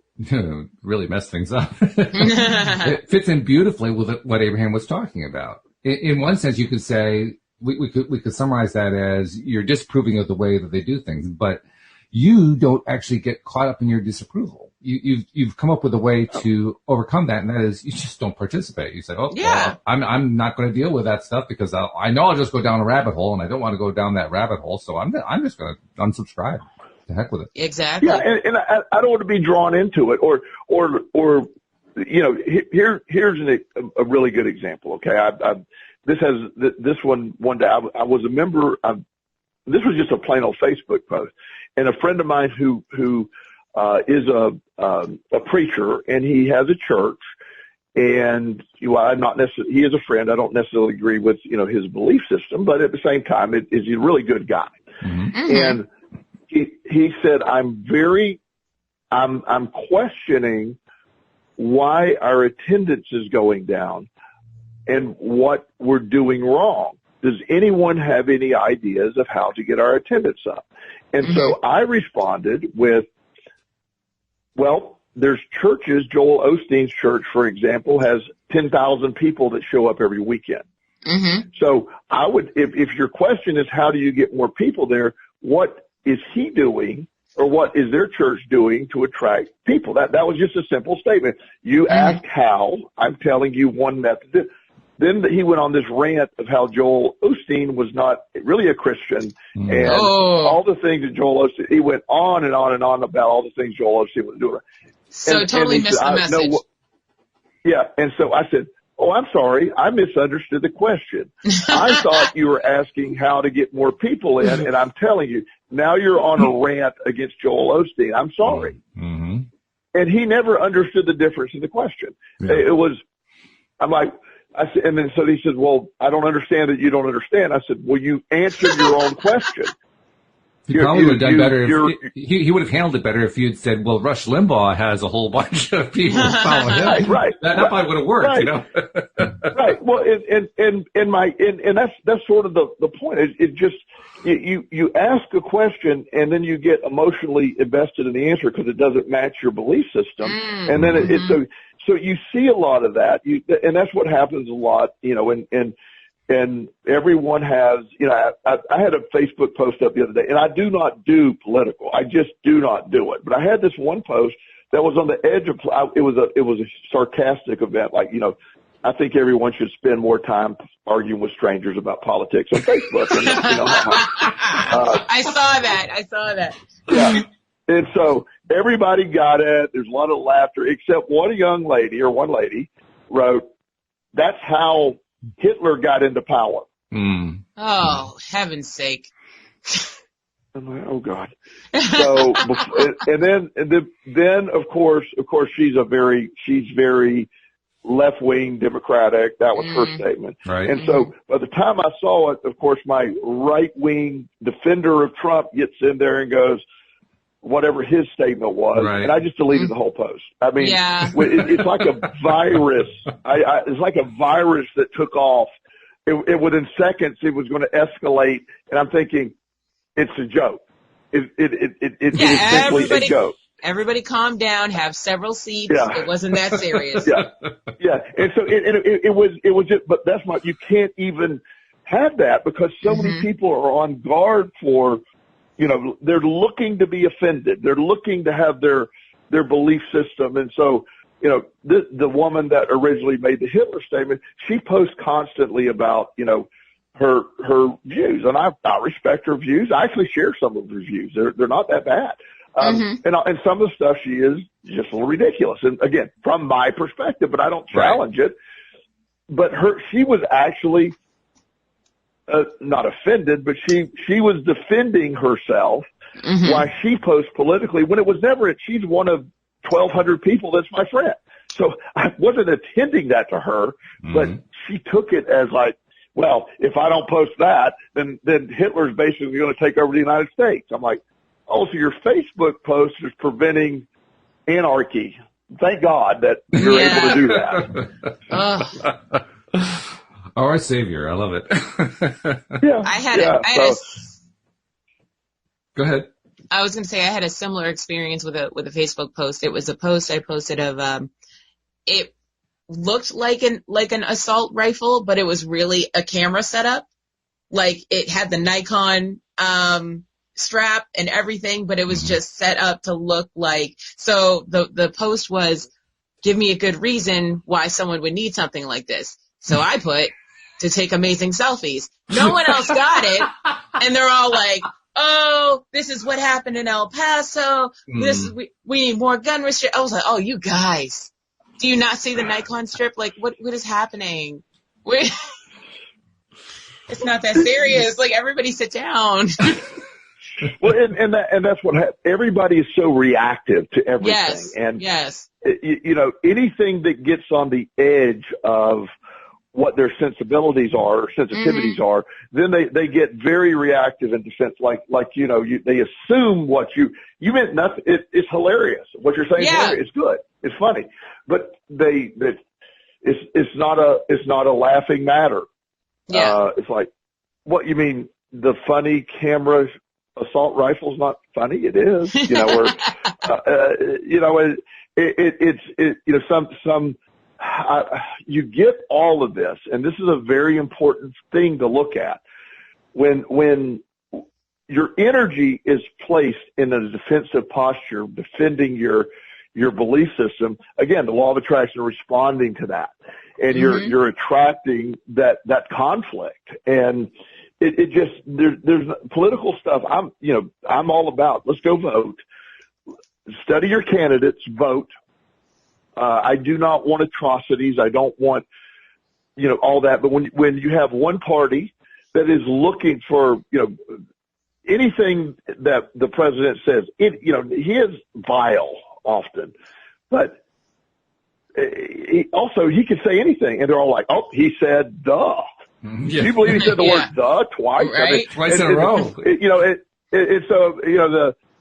really mess things up, it fits in beautifully with what Abraham was talking about. In one sense, you could say, we could summarize that as you're disapproving of the way that they do things, but you don't actually get caught up in your disapproval. You've come up with a way to overcome that, and that is you just don't participate. You say, well, I'm not going to deal with that stuff because I know I'll just go down a rabbit hole, and I don't want to go down that rabbit hole, so I'm just going to unsubscribe. To heck with it. Exactly. Yeah, and I don't want to be drawn into it, or here's a really good example. Okay, this one day I was a member. This was just a plain old Facebook post, and a friend of mine who is a preacher, and he has a church, and I'm not necessarily, he is a friend. I don't necessarily agree with his belief system, but at the same time, he's a really good guy. Mm-hmm. And he said, I'm questioning why our attendance is going down and what we're doing wrong. does anyone have any ideas of how to get our attendance up? And so I responded with, well, there's churches. Joel Osteen's church, for example, has 10,000 people that show up every weekend. So I would, if your question is how do you get more people there, what is he doing or what is their church doing to attract people? That was just a simple statement. You ask how, I'm telling you one method. Then he went on this rant of how Joel Osteen was not really a Christian and all the things that Joel Osteen, he went on and on and on about all the things Joel Osteen was doing. So totally missed the message. And so I said, oh, I'm sorry. I misunderstood the question. I thought you were asking how to get more people in, and I'm telling you, now you're on a rant against Joel Osteen. I'm sorry. And he never understood the difference in the question. It was, I'm like, I said, and then so he said, well, I don't understand that you don't understand. I said, well, you answered your own question. He probably would have done better if he would have handled it better if you had said, well, Rush Limbaugh has a whole bunch of people following him. Right. That probably would have worked, you know? Right. Well, and that's sort of the point. It just, you ask a question and then you get emotionally invested in the answer because it doesn't match your belief system. And then so you see a lot of that. And that's what happens a lot, you know, and everyone has, you know, I had a Facebook post up the other day, and I do not do political. I just do not do it. But I had this one post that was on the edge of, it was a sarcastic event. Like, you know, I think everyone should spend more time arguing with strangers about politics on Facebook. And, you know, I saw that. Yeah. And so everybody got it. There's a lot of laughter, except one lady wrote, that's how Hitler got into power. Oh, heaven's sake. I'm like, oh God. So, and then of course, she's very left-wing Democratic. That was her statement. Right. And so by the time I saw it, of course, my right-wing defender of Trump gets in there and goes, whatever his statement was, and I just deleted the whole post. I mean, it's like a virus. It's like a virus that took off. It within seconds, it was going to escalate, and I'm thinking, it's a joke. It is simply a joke. Everybody calm down, have several seats. It wasn't that serious. And so it was just, but that's not, you can't even have that because so many people are on guard for, you know, they're looking to be offended. They're looking to have their belief system. And so, you know, the woman that originally made the Hitler statement, she posts constantly about, you know, her views. And I respect her views. I actually share some of her views. They're not that bad. And some of the stuff she is just a little ridiculous. And again, from my perspective, but I don't challenge it. But she was actually, not offended, but she was defending herself why she posts politically when it was never she's one of 1,200 people that's my friend. So I wasn't attending that to her, but she took it as like, well, if I don't post that, then Hitler's basically going to take over the United States. I'm like, oh, so your Facebook post is preventing anarchy. Thank God that you're able to do that. Our savior. I love it. Go ahead. I was going to say I had a similar experience with a Facebook post. It was a post I posted of, it looked like an assault rifle, but it was really a camera setup. Like it had the Nikon, strap and everything, but it was just set up to look like, so the post was, give me a good reason why someone would need something like this. So I put, to take amazing selfies. No one else got it. And they're all like, oh, this is what happened in El Paso. We need more gun restriction. I was like, oh, you guys, do you not see the Nikon strip? Like, what is happening? It's not that serious. Like, everybody sit down. Well, and that's what happened. Everybody is so reactive to everything. You know, anything that gets on the edge of what their sensibilities are or sensitivities are, then they get very reactive in defense. Like, you know, they assume what you meant nothing. It's hilarious. What you're saying is hilarious. It's good. It's funny. But it's not a laughing matter. It's like, What you mean? The funny camera assault rifle's not funny? It is. Or you get all of this, and this is a very important thing to look at. When your energy is placed in a defensive posture, defending your belief system, again, the law of attraction responding to that, and you're attracting that conflict. And it just there's political stuff. I'm all about. Let's go vote. Study your candidates. Vote. I do not want atrocities. I don't want all that. But when you have one party that is looking for anything that the president says, he is vile often, but he could say anything, and they're all like, "Oh, he said duh." Yeah. Do you believe he said the word "duh" twice? Right. I mean, twice in a row.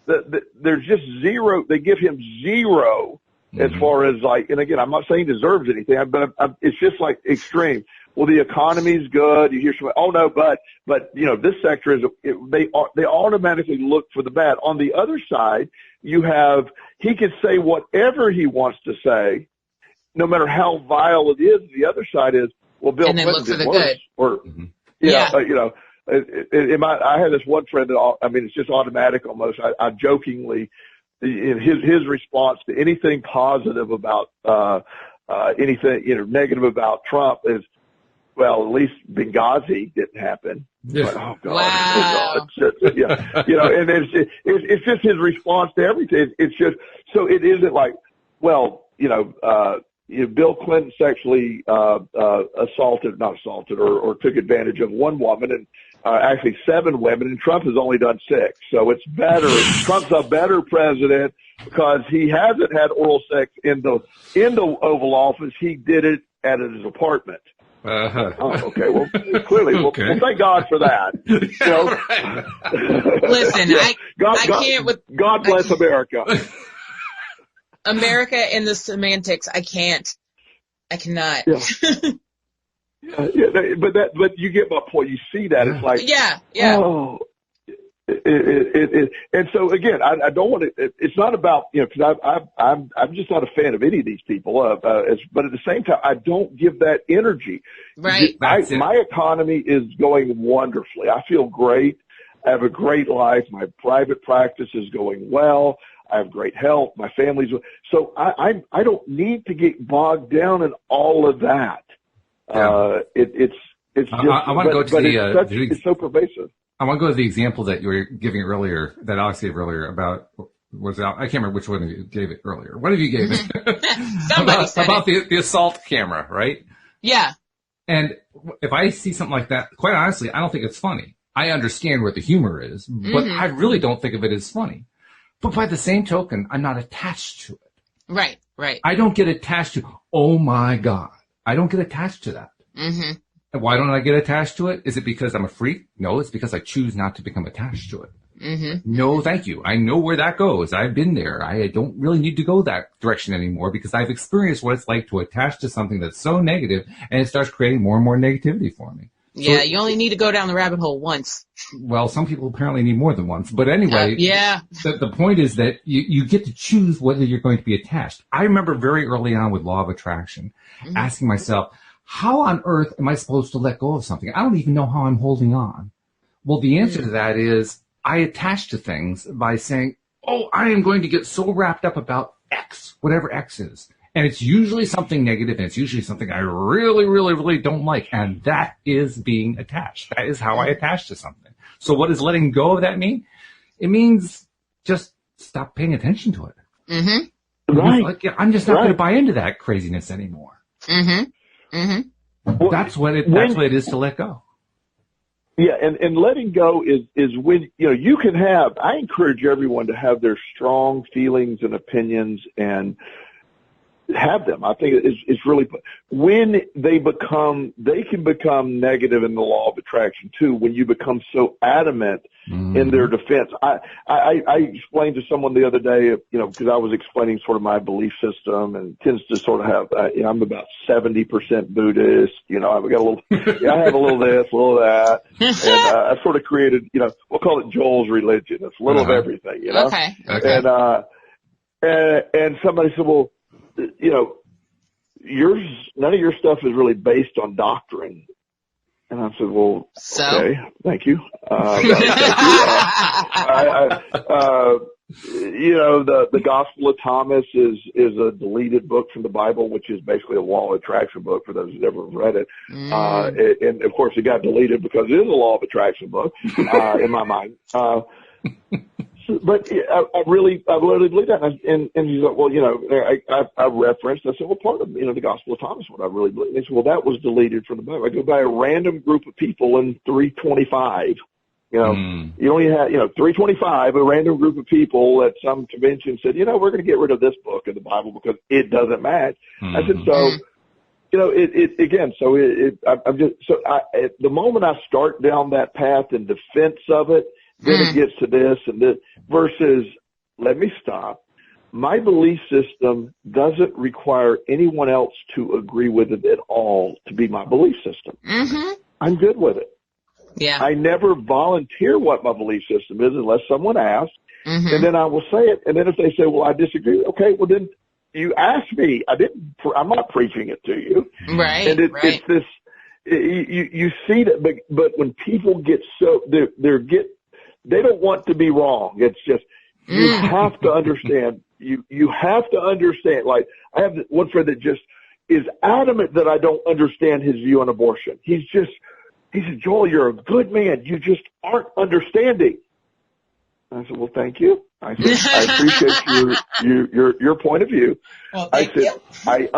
There's just zero. They give him zero as far as and again, I'm not saying he deserves anything, but it's just like extreme. Well, the economy's good. You hear somebody, oh no, but this sector they automatically look for the bad. On the other side, you have he can say whatever he wants to say, no matter how vile it is. The other side is, well, Bill Clinton did worse, or I had this one friend that it's just automatic almost. I jokingly, in his response to anything positive about anything negative about Trump is, well, at least Benghazi didn't happen. Yeah. But, oh God, wow. Oh God. And it's just his response to everything. It's just, so it isn't like, well, Bill Clinton sexually not assaulted or took advantage of one woman, and actually 7 women, and Trump has only done 6. So it's better. Trump's a better president because he hasn't had oral sex in the Oval Office. He did it at his apartment. Uh-huh. Oh, okay. Well, clearly, Okay. well, thank God for that. Listen, I can't with God bless America. America and the semantics. I cannot. Yeah. But you get my point. You see that it's like, yeah. Oh, and so again, I don't want to. It's not about because I'm just not a fan of any of these people. But at the same time, I don't give that energy. Right. My economy is going wonderfully. I feel great. I have a great life. My private practice is going well. I have great health. My family's so I don't need to get bogged down in all of that. Yeah. It's just. I want to go to it's so pervasive. I want to go to the example that you were giving earlier, that Alex gave earlier about, I can't remember which one of you gave it earlier. One of you gave it. about the assault camera, right? Yeah. And if I see something like that, quite honestly, I don't think it's funny. I understand where the humor is, but I really don't think of it as funny. But by the same token, I'm not attached to it. Right. I don't get attached to, oh my God. I don't get attached to that. Mm-hmm. Why don't I get attached to it? Is it because I'm a freak? No, it's because I choose not to become attached to it. Mm-hmm. No, thank you. I know where that goes. I've been there. I don't really need to go that direction anymore because I've experienced what it's like to attach to something that's so negative, and it starts creating more and more negativity for me. Yeah, you only need to go down the rabbit hole once. Well, some people apparently need more than once. But anyway, yeah. The point is that you get to choose whether you're going to be attached. I remember very early on with law of attraction asking myself, how on earth am I supposed to let go of something? I don't even know how I'm holding on. Well, the answer to that is I attach to things by saying, oh, I am going to get so wrapped up about X, whatever X is. And it's usually something negative, and it's usually something I really, really, really don't like. And that is being attached. That is how I attach to something. So what does letting go of that mean? It means just stop paying attention to it. Mm-hmm. Right. Like, I'm just not going to buy into that craziness anymore. Mm-hmm. Mm-hmm. Well, that's what it is to let go. Yeah, and letting go is when you can have. I encourage everyone to have their strong feelings and opinions and have them. I think it's really when they can become negative in the law of attraction too. When you become so adamant in their defense. I explained to someone the other day, because I was explaining sort of my belief system, and tends to sort of have, I'm about 70% Buddhist. I've got a little, I have a little this, a little that, and I sort of created, we'll call it Joel's religion. It's a little of everything, Okay. And somebody said, well, none of your stuff is really based on doctrine. And I said, well, okay, thank you. The Gospel of Thomas is a deleted book from the Bible, which is basically a law of attraction book for those who've ever read it. And of course it got deleted because it is a law of attraction book, in my mind. But I literally believe that. And he's like, well, I referenced, I said, well, part of, the Gospel of Thomas, what I really believe. And he said, well, that was deleted from the Bible. I go by a random group of people in 325. You only had, 325, a random group of people at some convention said, we're going to get rid of this book of the Bible because it doesn't match. I said, so, the moment I start down that path in defense of it, then it gets to this and this versus, let me stop. My belief system doesn't require anyone else to agree with it at all to be my belief system. I'm good with it. Yeah. I never volunteer what my belief system is unless someone asks, and then I will say it. And then if they say, well, I disagree, okay, well then you asked me. I'm not preaching it to you. Right. And it's this, you see that, but when people get so, they don't want to be wrong. It's just, you have to understand, you have to understand, like, I have one friend that just is adamant that I don't understand his view on abortion. He said, Joel, you're a good man. You just aren't understanding. I said, well, thank you. I said, I appreciate your point of view. Well, thank you. I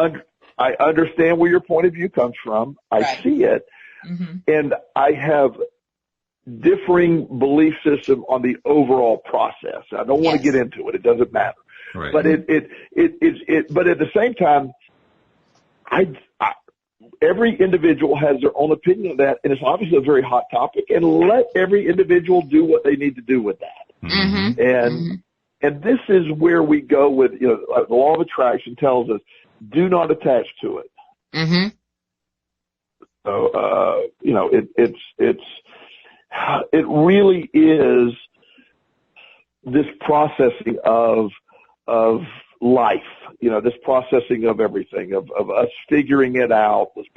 understand where your point of view comes from. I see it. And I have differing belief system on the overall process. I don't want to get into it. It doesn't matter. Right. But but at the same time, every individual has their own opinion of that, and it's obviously a very hot topic, and let every individual do what they need to do with that. And this is where we go with, the law of attraction tells us, do not attach to it. So, it really is this processing of life, this processing of everything, of us figuring it out. Let's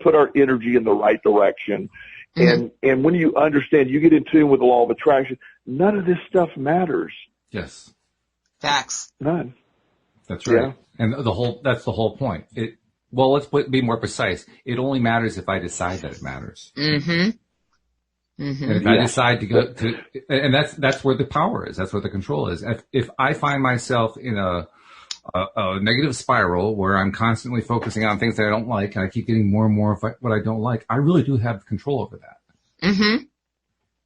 put our energy in the right direction. And when you understand, you get in tune with the law of attraction, none of this stuff matters. Yes. Facts. None. That's right. Yeah. And that's the whole point. Let's be more precise. It only matters if I decide that it matters. And if I decide to go to, and that's where the power is. That's where the control is. If I find myself in a negative spiral where I'm constantly focusing on things that I don't like, and I keep getting more and more of what I don't like, I really do have control over that.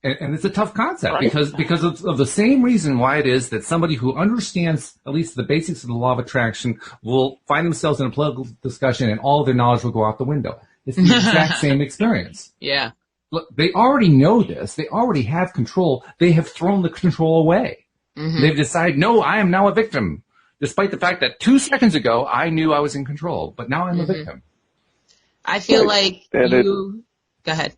And it's a tough concept because of the same reason why it is that somebody who understands at least the basics of the law of attraction will find themselves in a political discussion and all of their knowledge will go out the window. It's the exact same experience. Yeah. Look, they already know this. They already have control. They have thrown the control away. They've decided, no, I am now a victim, despite the fact that 2 seconds ago I knew I was in control, but now I'm a victim. I feel like go ahead.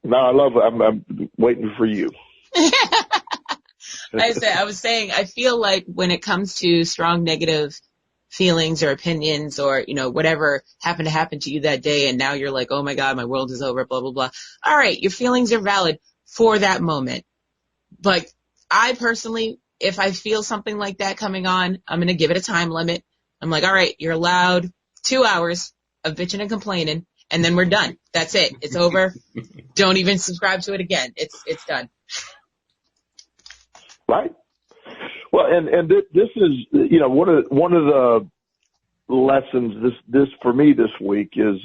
No, I love it. I'm waiting for you. I was saying, I feel like when it comes to strong negative feelings or opinions or, whatever happened to happen to you that day, and now you're like, oh my God, my world is over, blah, blah, blah. All right, your feelings are valid for that moment. But I personally, if I feel something like that coming on, I'm going to give it a time limit. I'm like, all right, you're allowed 2 hours of bitching and complaining, and then we're done. That's it. It's over. Don't even subscribe to it again. It's done. Right. Well, and this is, one of the lessons this for me this week is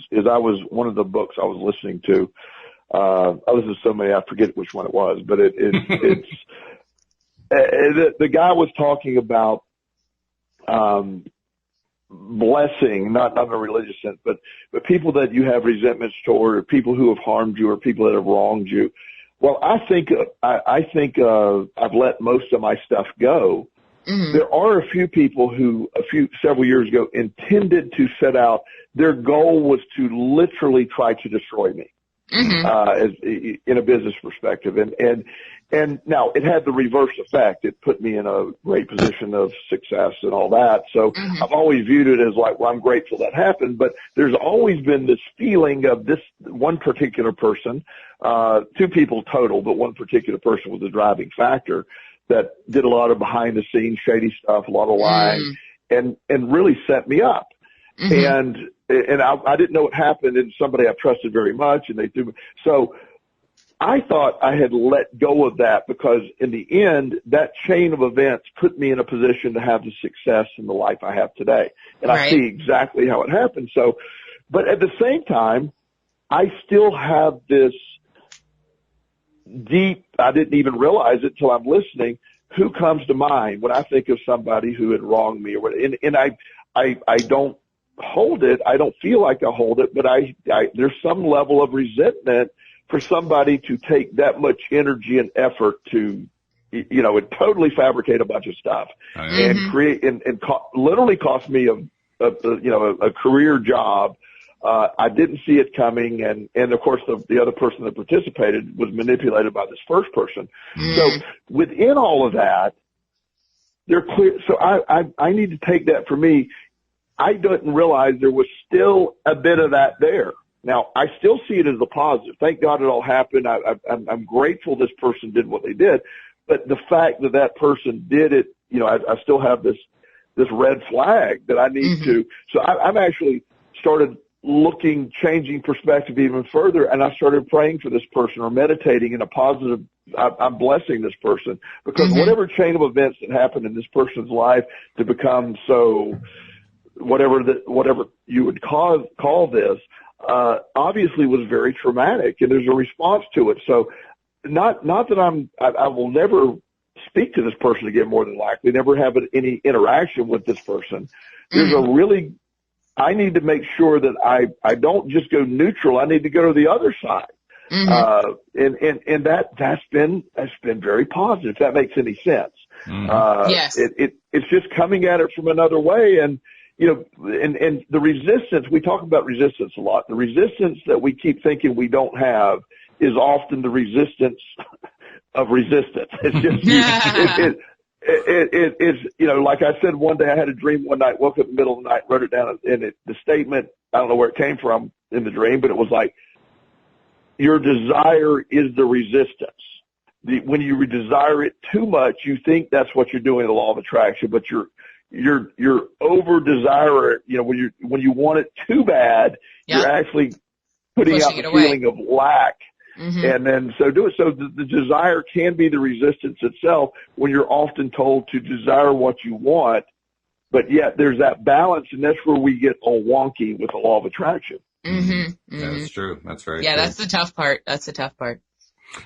one of the books I was listening to. I listened to so many, I forget which one it was, but it's the guy was talking about blessing, not in a religious sense, but people that you have resentments toward, or people who have harmed you, or people that have wronged you. Well, I think I've let most of my stuff go. Mm-hmm. There are a few people who several years ago intended to set out. Their goal was to literally try to destroy me, as in a business perspective. And now it had the reverse effect. It put me in a great position of success and all that. So I've always viewed it as like, well, I'm grateful that happened, but there's always been this feeling of this one particular person, two people total, but one particular person was the driving factor that did a lot of behind the scenes shady stuff, a lot of lying, and really set me up. And I didn't know what happened, and somebody I trusted very much, and they threw me. So I thought I had let go of that because in the end, that chain of events put me in a position to have the success in the life I have today. And I see exactly how it happened. So, but at the same time, I still have this deep, I didn't even realize it till I'm listening, who comes to mind when I think of somebody who had wronged me or what, and I don't hold it. I don't feel like I hold it, but there's some level of resentment for somebody to take that much energy and effort to, and totally fabricate a bunch of stuff and create and literally cost me a career job. I didn't see it coming, and of course the other person that participated was manipulated by this first person. So within all of that, they're clear. So I need to take that for me. I didn't realize there was still a bit of that there. Now, I still see it as a positive. Thank God it all happened. I'm grateful this person did what they did. But the fact that that person did it, I still have this red flag that I need to. So I'm actually started changing perspective even further, and I started praying for this person or meditating in a positive. I'm blessing this person because whatever chain of events that happened in this person's life to become so whatever you would call this, obviously was very traumatic, and there's a response to it. So not that I will never speak to this person again, more than likely, never have any interaction with this person. There's I need to make sure that I don't just go neutral. I need to go to the other side. And that's been very positive, if that makes any sense. Yes. It's just coming at it from another way. And, and the resistance, we talk about resistance a lot. The resistance that we keep thinking we don't have is often the resistance of resistance. It's just, it's, like I said, one day I had a dream one night, woke up in the middle of the night, wrote it down, and the statement, I don't know where it came from in the dream, but it was like, your desire is the resistance. When you desire it too much, you think that's what you're doing in the law of attraction, but you're over desire, when you want it too bad, you're actually putting out the feeling of lack. And then so the desire can be the resistance itself when you're often told to desire what you want, but yet there's that balance, and that's where we get all wonky with the law of attraction. That's true. That's very true. Yeah, that's the tough part.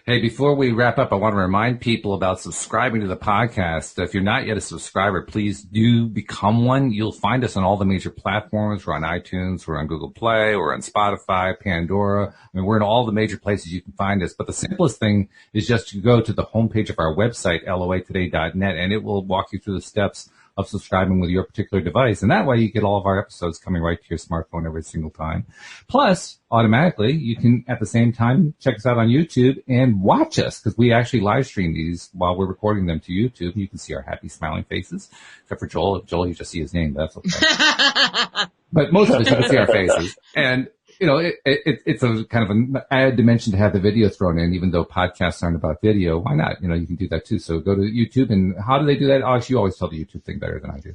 Hey, before we wrap up, I want to remind people about subscribing to the podcast. If you're not yet a subscriber, please do become one. You'll find us on all the major platforms. We're on iTunes, we're on Google Play, we're on Spotify, Pandora. I mean, we're in all the major places you can find us. But the simplest thing is just to go to the homepage of our website, loatoday.net, and it will walk you through the steps of subscribing with your particular device. And that way you get all of our episodes coming right to your smartphone every single time. Plus, automatically, you can, at the same time, check us out on YouTube and watch us, because we actually live stream these while we're recording them to YouTube. You can see our happy, smiling faces, except for Joel. Joel, you just see his name, but that's okay. But most of us, you can see our faces. And, it's a kind of an added dimension to have the video thrown in, even though podcasts aren't about video. Why not? You can do that too. So go to YouTube. And how do they do that? Alex, you always tell the YouTube thing better than I do.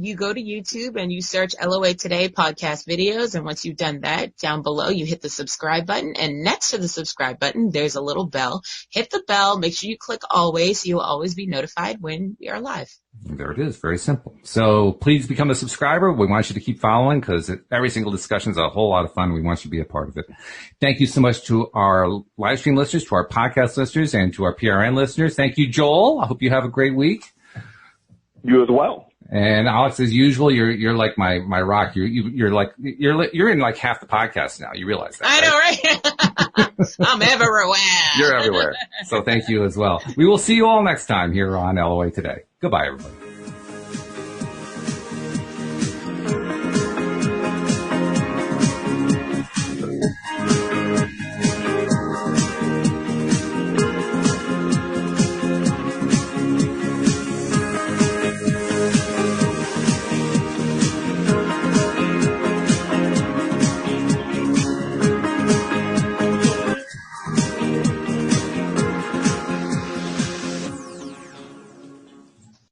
You go to YouTube and you search LOA Today podcast videos. And once you've done that, down below, you hit the subscribe button. And next to the subscribe button, there's a little bell. Hit the bell. Make sure you click always, so you'll always be notified when we are live. There it is. Very simple. So please become a subscriber. We want you to keep following, because every single discussion is a whole lot of fun. We want you to be a part of it. Thank you so much to our live stream listeners, to our podcast listeners, and to our PRN listeners. Thank you, Joel. I hope you have a great week. You as well. And Alex, as usual, you're like my rock. You're in like half the podcast now. You realize that? I know, right? I'm everywhere. You're everywhere. So thank you as well. We will see you all next time here on LOA Today. Goodbye, everybody.